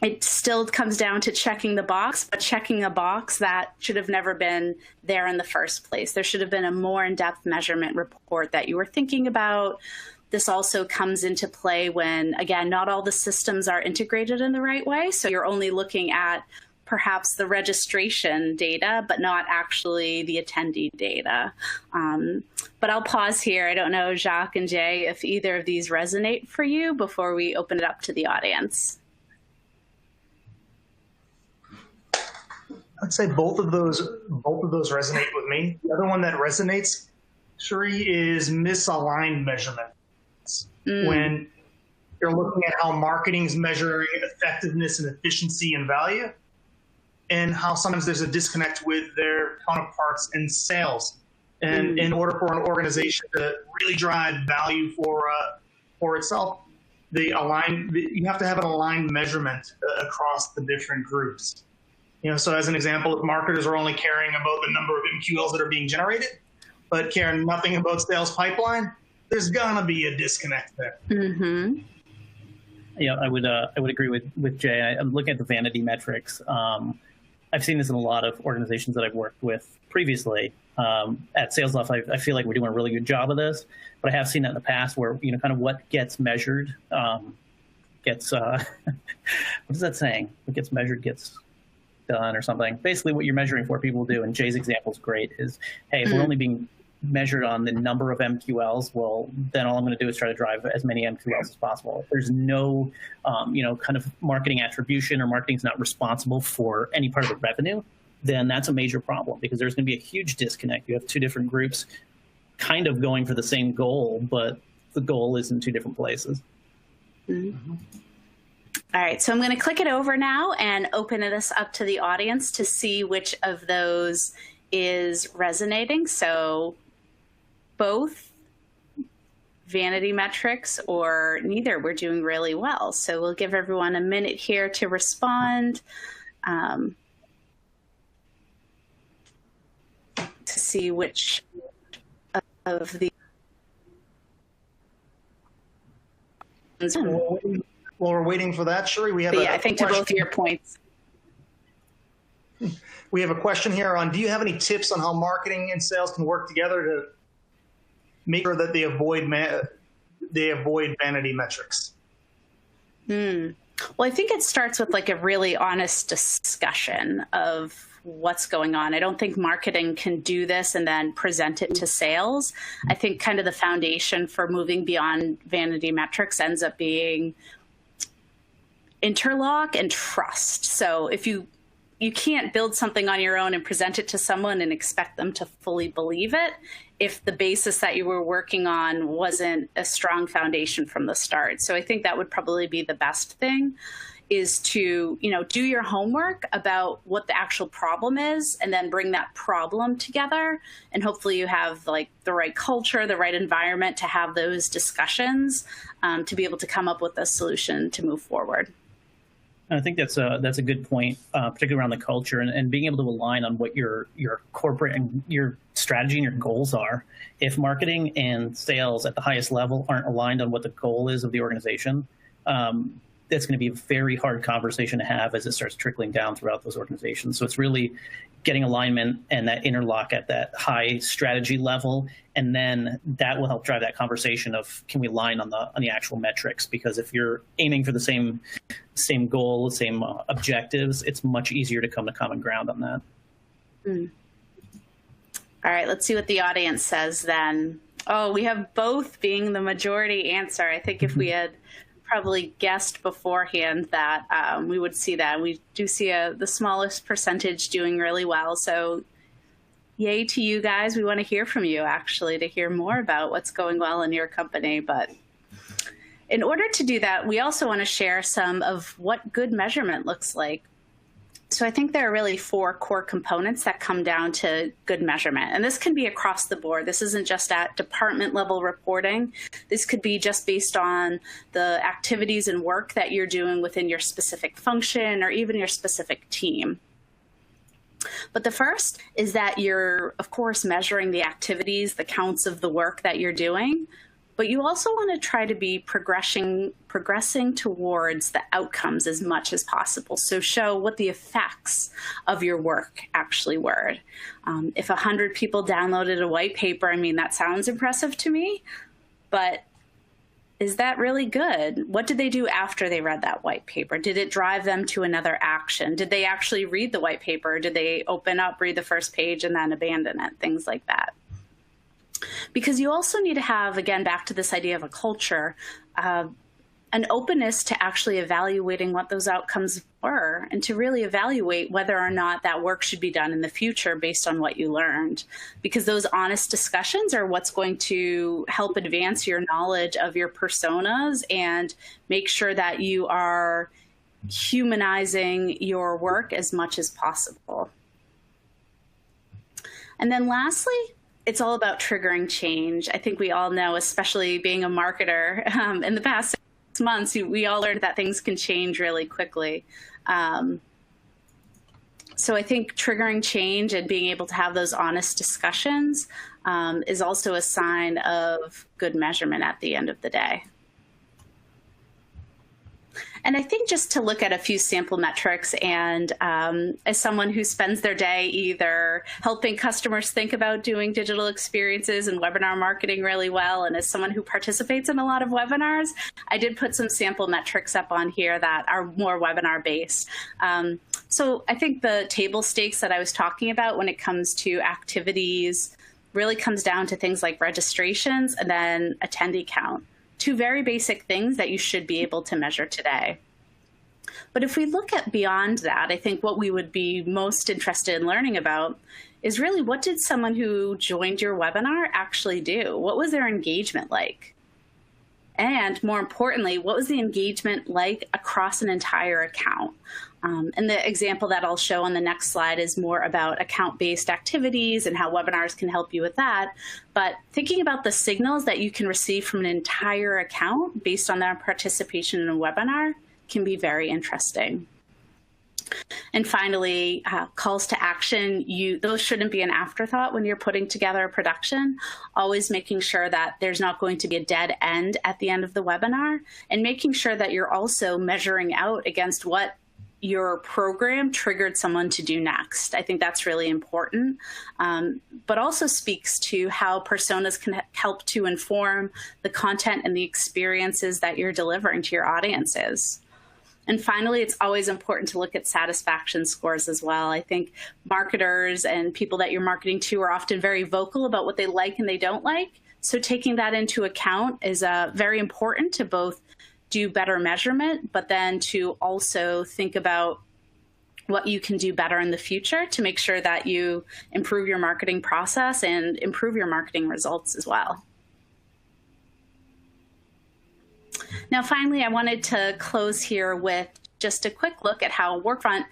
It still comes down to checking the box, but checking a box that should have never been there in the first place. There should have been a more in-depth measurement report that you were thinking about. This also comes into play when, again, not all the systems are integrated in the right way. So you're only looking at perhaps the registration data, but not actually the attendee data. But I'll pause here. I don't know, Jacques and Jay, if either of these resonate for you before we open it up to the audience. I'd say both of those resonate with me. The other one that resonates, Sheree, is misaligned measurements. When you're looking at how marketing is measuring effectiveness and efficiency and value, and how sometimes there's a disconnect with their counterparts in sales. And in order for an organization to really drive value for itself, you have to have an aligned measurement across the different groups. So as an example, if marketers are only caring about the number of MQLs that are being generated, but care nothing about sales pipeline, there's gonna be a disconnect there. Mm-hmm. Yeah, I would agree with Jay. I'm looking at the vanity metrics. I've seen this in a lot of organizations that I've worked with previously. At Sales Loft, I feel like we're doing a really good job of this, but I have seen that in the past where, kind of what gets measured gets, what is that saying? What gets measured gets done or something. Basically what you're measuring for, people do, and Jay's example is great, is, hey, if we're only being measured on the number of MQLs, well, then all I'm going to do is try to drive as many MQLs as possible. If there's no, kind of marketing attribution, or marketing's not responsible for any part of the revenue, then that's a major problem, because there's going to be a huge disconnect. You have two different groups kind of going for the same goal, but the goal is in two different places. Mm-hmm. All right, so I'm going to click it over now and open this up to the audience to see which of those is resonating. So both vanity metrics or neither, we're doing really well. So we'll give everyone a minute here to respond to see which of the While we're waiting for that, Sheree, we have I think to both of your points. We have a question here on, do you have any tips on how marketing and sales can work together to make sure that they avoid vanity metrics? Well, I think it starts with like a really honest discussion of what's going on. I don't think marketing can do this and then present it to sales. I think kind of the foundation for moving beyond vanity metrics ends up being interlock and trust. So if you can't build something on your own and present it to someone and expect them to fully believe it if the basis that you were working on wasn't a strong foundation from the start. So I think that would probably be the best thing, is to, do your homework about what the actual problem is and then bring that problem together. And hopefully you have like the right culture, the right environment to have those discussions to be able to come up with a solution to move forward. I think that's a good point, particularly around the culture and being able to align on what your corporate and your strategy and your goals are. If marketing and sales at the highest level aren't aligned on what the goal is of the organization, that's going to be a very hard conversation to have as it starts trickling down throughout those organizations. So it's really getting alignment and that interlock at that high strategy level, and then that will help drive that conversation of, can we align on the actual metrics? Because if you're aiming for the same goal, same objectives, it's much easier to come to common ground on that. All right, let's see what the audience says then. Oh, we have both being the majority answer. I think if we had probably guessed beforehand that we would see that. We do see the smallest percentage doing really well. So yay to you guys. We want to hear from you, actually, to hear more about what's going well in your company. But in order to do that, we also want to share some of what good measurement looks like. So I think there are really 4 core components that come down to good measurement. And this can be across the board. This isn't just at department level reporting. This could be just based on the activities and work that you're doing within your specific function or even your specific team. But the first is that you're, of course, measuring the activities, the counts of the work that you're doing. But you also want to try to be progressing towards the outcomes as much as possible. So show what the effects of your work actually were. If 100 people downloaded a white paper, I mean, that sounds impressive to me, but is that really good? What did they do after they read that white paper? Did it drive them to another action? Did they actually read the white paper? Did they open up, read the first page, and then abandon it? Things like that. Because you also need to have, again, back to this idea of a culture, an openness to actually evaluating what those outcomes were and to really evaluate whether or not that work should be done in the future based on what you learned. Because those honest discussions are what's going to help advance your knowledge of your personas and make sure that you are humanizing your work as much as possible. And then lastly, it's all about triggering change. I think we all know, especially being a marketer, in the past 6 months, we all learned that things can change really quickly. So I think triggering change and being able to have those honest discussions is also a sign of good measurement at the end of the day. And I think just to look at a few sample metrics, and as someone who spends their day either helping customers think about doing digital experiences and webinar marketing really well, and as someone who participates in a lot of webinars, I did put some sample metrics up on here that are more webinar based. So I think the table stakes that I was talking about when it comes to activities really comes down to things like registrations and then attendee count. 2 very basic things that you should be able to measure today. But if we look at beyond that, I think what we would be most interested in learning about is really what did someone who joined your webinar actually do? What was their engagement like? And more importantly, what was the engagement like across an entire account? And the example that I'll show on the next slide is more about account-based activities and how webinars can help you with that. But thinking about the signals that you can receive from an entire account based on their participation in a webinar can be very interesting. And finally, calls to action, those shouldn't be an afterthought when you're putting together a production, always making sure that there's not going to be a dead end at the end of the webinar, and making sure that you're also measuring out against what your program triggered someone to do next. I think that's really important, but also speaks to how personas can help to inform the content and the experiences that you're delivering to your audiences. And finally, it's always important to look at satisfaction scores as well. I think marketers and people that you're marketing to are often very vocal about what they like and they don't like. So taking that into account is very important to both do better measurement, but then to also think about what you can do better in the future to make sure that you improve your marketing process and improve your marketing results as well. Now, finally, I wanted to close here with just a quick look at how Workfront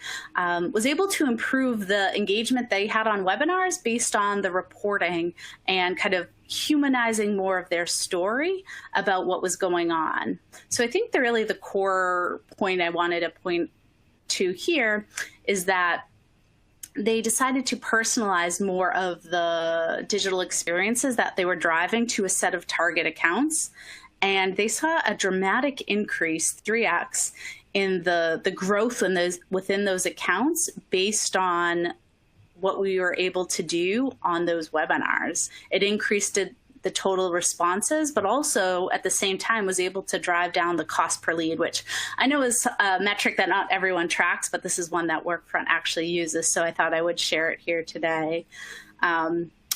was able to improve the engagement they had on webinars based on the reporting and kind of humanizing more of their story about what was going on. So I think really the core point I wanted to point to here is that they decided to personalize more of the digital experiences that they were driving to a set of target accounts. And they saw a dramatic increase, 3x, in the growth within those accounts based on what we were able to do on those webinars. It increased the total responses, but also at the same time was able to drive down the cost per lead, which I know is a metric that not everyone tracks, but this is one that Workfront actually uses. So I thought I would share it here today.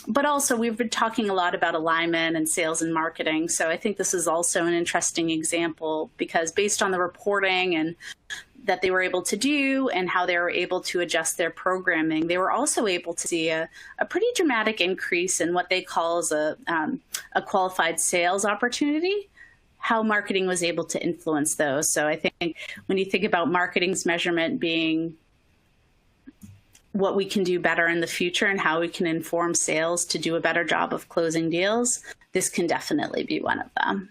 But also, we've been talking a lot about alignment and sales and marketing. So I think this is also an interesting example because based on the reporting and that they were able to do and how they were able to adjust their programming, they were also able to see a pretty dramatic increase in what they call as a qualified sales opportunity, how marketing was able to influence those. So I think when you think about marketing's measurement being what we can do better in the future and how we can inform sales to do a better job of closing deals, this can definitely be one of them.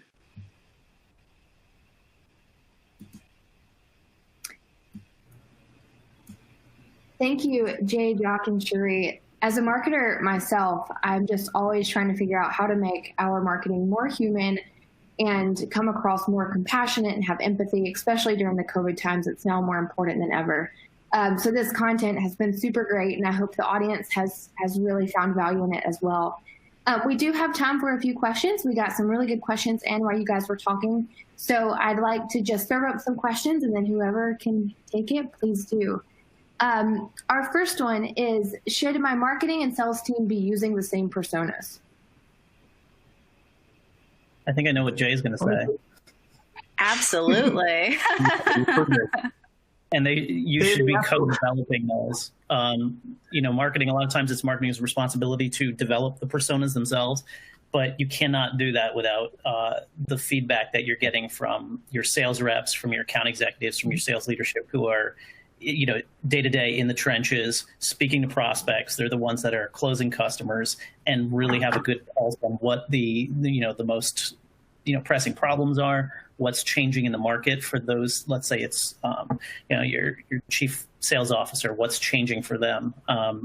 Thank you, Jay, Jock, and Shuri. As a marketer myself, I'm just always trying to figure out how to make our marketing more human and come across more compassionate and have empathy, especially during the COVID times. It's now more important than ever. So this content has been super great, and I hope the audience has really found value in it as well. We do have time for a few questions. We got some really good questions in while you guys were talking. So I'd like to just serve up some questions, and then whoever can take it, please do. Our first one is, should my marketing and sales team be using the same personas? I think I know what Jay's going to say. Absolutely. And you should be co-developing those. Marketing, a lot of times it's marketing's responsibility to develop the personas themselves, but you cannot do that without the feedback that you're getting from your sales reps, from your account executives, from your sales leadership, who are day to day in the trenches, speaking to prospects. They're the ones that are closing customers and really have a good pulse on what the most pressing problems are, what's changing in the market for those. Let's say it's your chief sales officer, what's changing for them.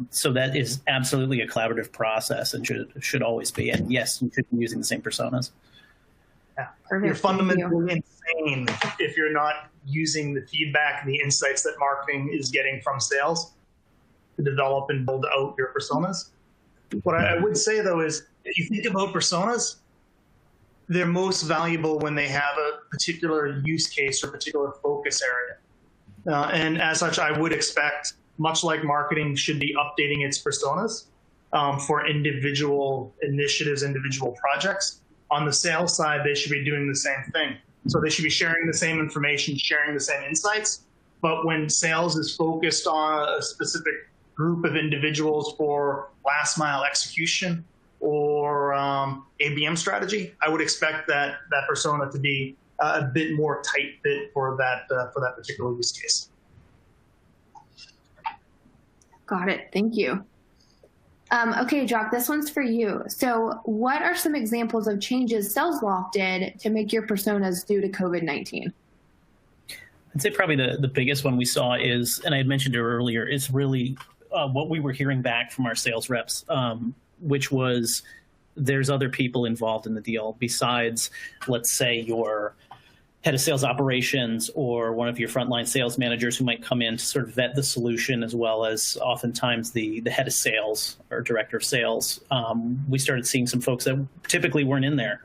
So that is absolutely a collaborative process and should always be. And yes, you should be using the same personas. Yeah. You're fundamentally insane if you're not using the feedback and the insights that marketing is getting from sales to develop and build out your personas. What I would say, though, is if you think about personas, they're most valuable when they have a particular use case or particular focus area. And as such, I would expect, much like marketing should be updating its personas for individual initiatives, individual projects, on the sales side, they should be doing the same thing. So they should be sharing the same information, sharing the same insights. But when sales is focused on a specific group of individuals for last mile execution or ABM strategy, I would expect that persona to be a bit more tight fit for that particular use case. Got it. Thank you. Okay, Jock, this one's for you. So what are some examples of changes SalesLoft did to make your personas due to COVID-19? I'd say probably the biggest one we saw is, and I had mentioned it earlier, is really what we were hearing back from our sales reps, which was there's other people involved in the deal besides, let's say, your head of sales operations or one of your frontline sales managers who might come in to sort of vet the solution, as well as oftentimes the head of sales or director of sales. We started seeing some folks that typically weren't in there,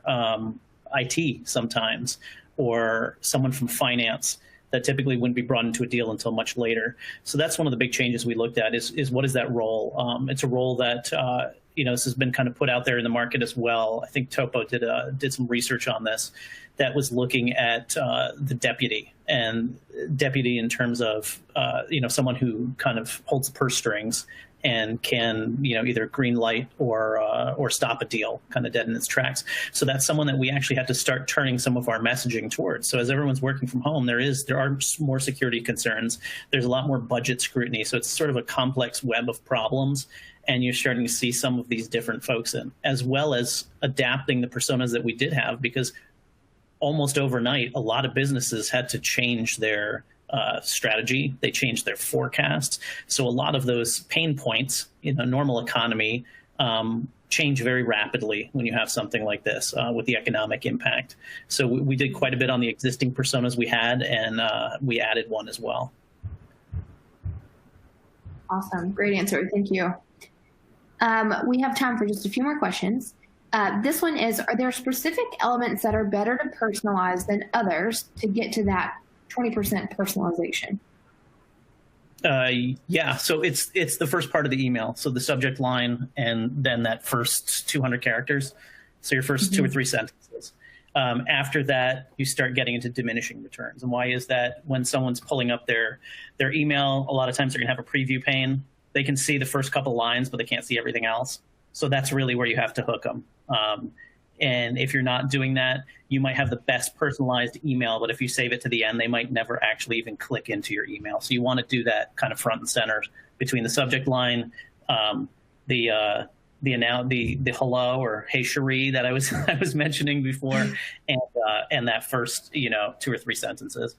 IT sometimes, or someone from finance that typically wouldn't be brought into a deal until much later. So that's one of the big changes we looked at is what is that role? It's a role that this has been kind of put out there in the market as well. I think Topo did some research on this that was looking at the deputy in terms of someone who kind of holds the purse strings and can either green light or stop a deal kind of dead in its tracks. So that's someone that we actually have to start turning some of our messaging towards. So as everyone's working from home, there are more security concerns. There's a lot more budget scrutiny. So it's sort of a complex web of problems. And you're starting to see some of these different folks in, as well as adapting the personas that we did have, because almost overnight, a lot of businesses had to change their strategy. They changed their forecasts. So a lot of those pain points in a normal economy change very rapidly when you have something like this with the economic impact. So we did quite a bit on the existing personas we had, and we added one as well. Awesome. Great answer. Thank you. We have time for just a few more questions. This one is, are there specific elements that are better to personalize than others to get to that 20% personalization? Yeah, so it's the first part of the email. So the subject line and then that first 200 characters. So your first 2 or 3 sentences. After that, you start getting into diminishing returns. And why is that? When someone's pulling up their email, a lot of times they're going to have a preview pane. They can see the first couple lines, but they can't see everything else. So that's really where you have to hook them. And if you're not doing that, you might have the best personalized email, but if you save it to the end, they might never actually even click into your email. So you want to do that kind of front and center between the subject line, the hello or hey Cherie that I was mentioning before, and that first 2 or 3 sentences.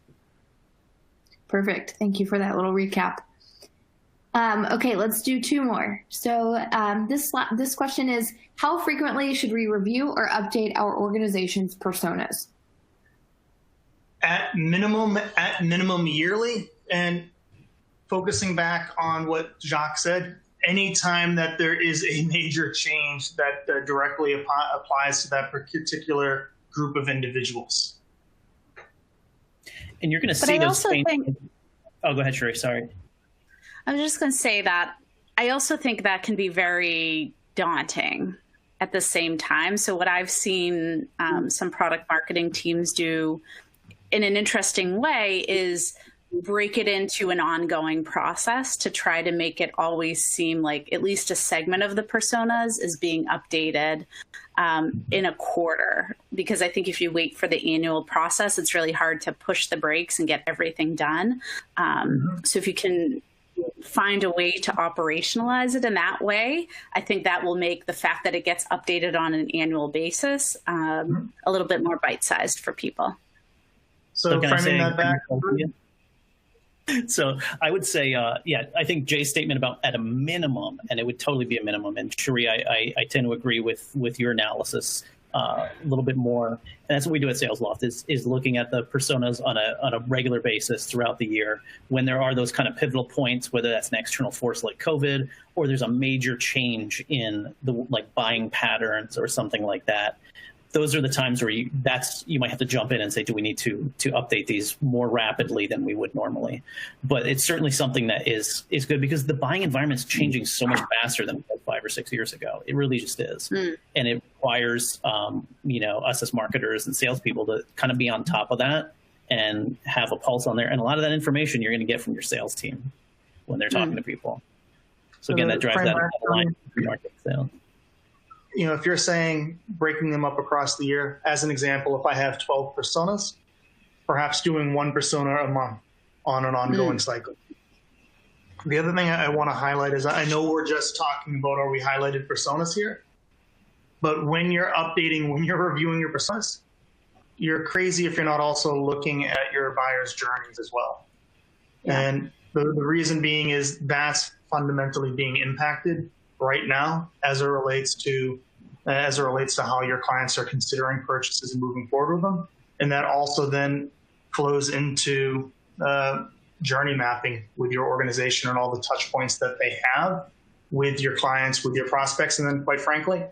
Perfect. Thank you for that little recap. Okay, let's do 2 more. So this question is, how frequently should we review or update our organization's personas? At minimum yearly. And focusing back on what Jacques said, anytime that there is a major change that directly applies to that particular group of individuals. And you're going to see those changes. Oh, go ahead, Sherry. Sorry. I'm just going to say that I also think that can be very daunting at the same time. So what I've seen some product marketing teams do in an interesting way is break it into an ongoing process to try to make it always seem like at least a segment of the personas is being updated in a quarter. Because I think if you wait for the annual process, it's really hard to push the brakes and get everything done. So if you can find a way to operationalize it in that way, I think that will make the fact that it gets updated on an annual basis a little bit more bite-sized for people. So framing that back. So I would say, I think Jay's statement about at a minimum, and it would totally be a minimum. And Cherie, I tend to agree with your analysis a little bit more. And that's what we do at SalesLoft is looking at the personas on a regular basis throughout the year when there are those kind of pivotal points, whether that's an external force like COVID, or there's a major change in the buying patterns or something like that. Those are the times where you might have to jump in and say, do we need to update these more rapidly than we would normally? But it's certainly something that is good because the buying environment is changing so much faster than 5 or 6 years ago. It really just is. And it requires, us as marketers and salespeople to kind of be on top of that and have a pulse on there. And a lot of that information you're going to get from your sales team when they're talking to people. So again, that drives that line market sales. If you're saying breaking them up across the year, as an example, if I have 12 personas, perhaps doing 1 persona a month on an ongoing cycle. The other thing I want to highlight is I know we're just talking about are we highlighted personas here, but when you're updating, when you're reviewing your personas, you're crazy if you're not also looking at your buyer's journeys as well. Yeah. And the reason being is that's fundamentally being impacted right now as it relates to how your clients are considering purchases and moving forward with them. And that also then flows into journey mapping with your organization and all the touch points that they have with your clients, with your prospects, and then quite frankly,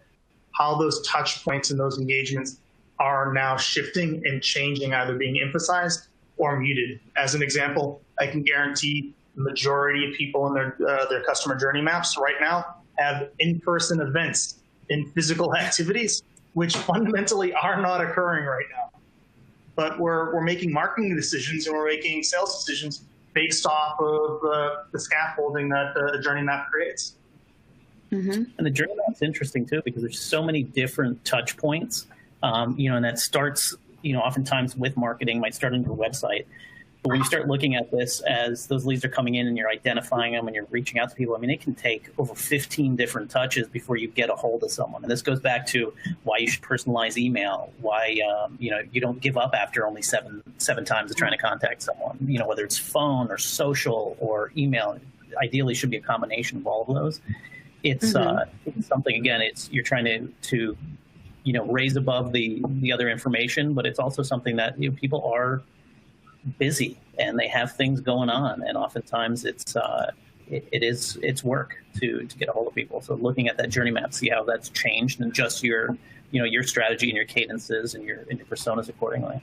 how those touch points and those engagements are now shifting and changing, either being emphasized or muted. As an example, I can guarantee the majority of people in their customer journey maps right now have in-person events and physical activities, which fundamentally are not occurring right now. But we're making marketing decisions and we're making sales decisions based off of the scaffolding that the journey map creates. And the journey map's interesting too, because there's so many different touch points, and that starts, oftentimes with marketing, might start on your website. But when you start looking at this as those leads are coming in and you're identifying them and you're reaching out to people, it can take over 15 different touches before you get a hold of someone. And this goes back to why you should personalize email, why, you don't give up after only seven times of trying to contact someone, whether it's phone or social or email. Ideally should be a combination of all of those. It's something, again, you're trying to raise above the other information, but it's also something that people are busy and they have things going on, and oftentimes it's work to get a hold of people. So looking at that journey map, see how that's changed and adjust your strategy and your cadences and your personas accordingly.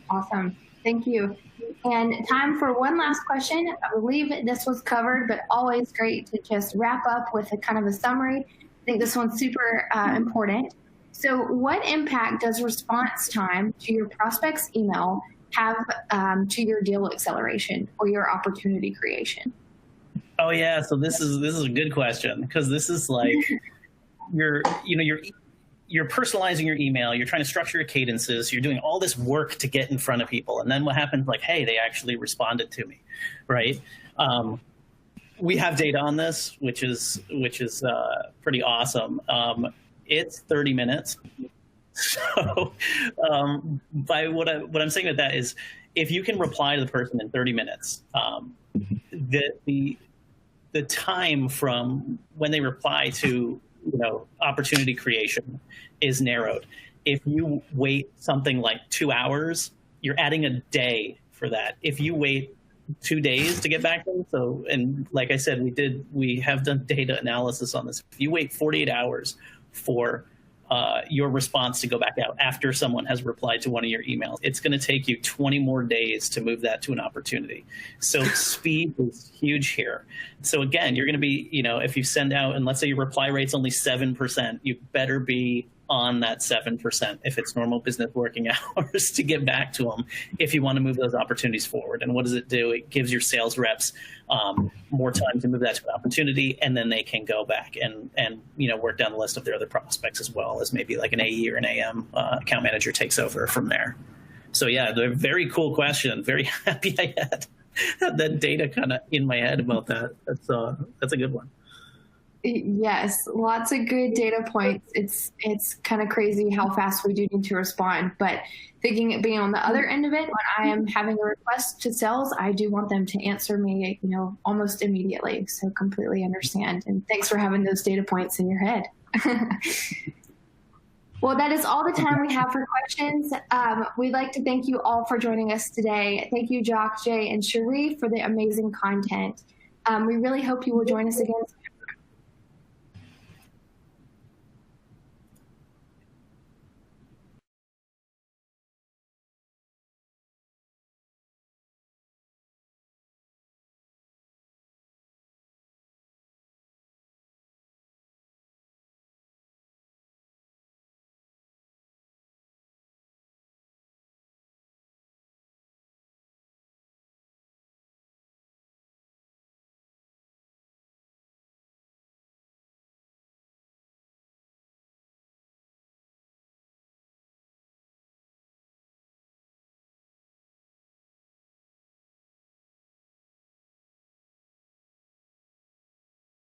Awesome, thank you. And time for one last question. I believe this was covered, but always great to just wrap up with a kind of a summary. I think this one's super important. So what impact does response time to your prospect's email have to your deal acceleration or your opportunity creation? Oh yeah, so this is a good question, because this is like you're personalizing your email, you're trying to structure your cadences, you're doing all this work to get in front of people, and then what happens, like, hey, they actually responded to me, right? We have data on this, which is pretty awesome. It's 30 minutes. So by what I'm saying with that is, if you can reply to the person in 30 minutes, the time from when they reply to opportunity creation is narrowed. If you wait something like 2 hours, you're adding a day for that. If you wait 2 days to get back to them, and like I said, we have done data analysis on this. If you wait 48 hours for your response to go back out after someone has replied to one of your emails, it's going to take you 20 more days to move that to an opportunity. So speed is huge here. So again, you're going to be, if you send out, and let's say your reply rate's only 7%, you better be on that 7% if it's normal business working hours to get back to them if you want to move those opportunities forward. And what does it do? It gives your sales reps more time to move that to an opportunity, and then they can go back and work down the list of their other prospects, as well as maybe like an AE or an AM account manager takes over from there. So yeah, they're very cool question. Very happy I had that data kind of in my head about that. That's a good one. Yes, lots of good data points. It's kind of crazy how fast we do need to respond, but being on the other end of it, when I am having a request to sales, I do want them to answer me, almost immediately. So completely understand. And thanks for having those data points in your head. Well, that is all the time we have for questions. We'd like to thank you all for joining us today. Thank you, Jock, Jay, and Cherie, for the amazing content. We really hope you will join us again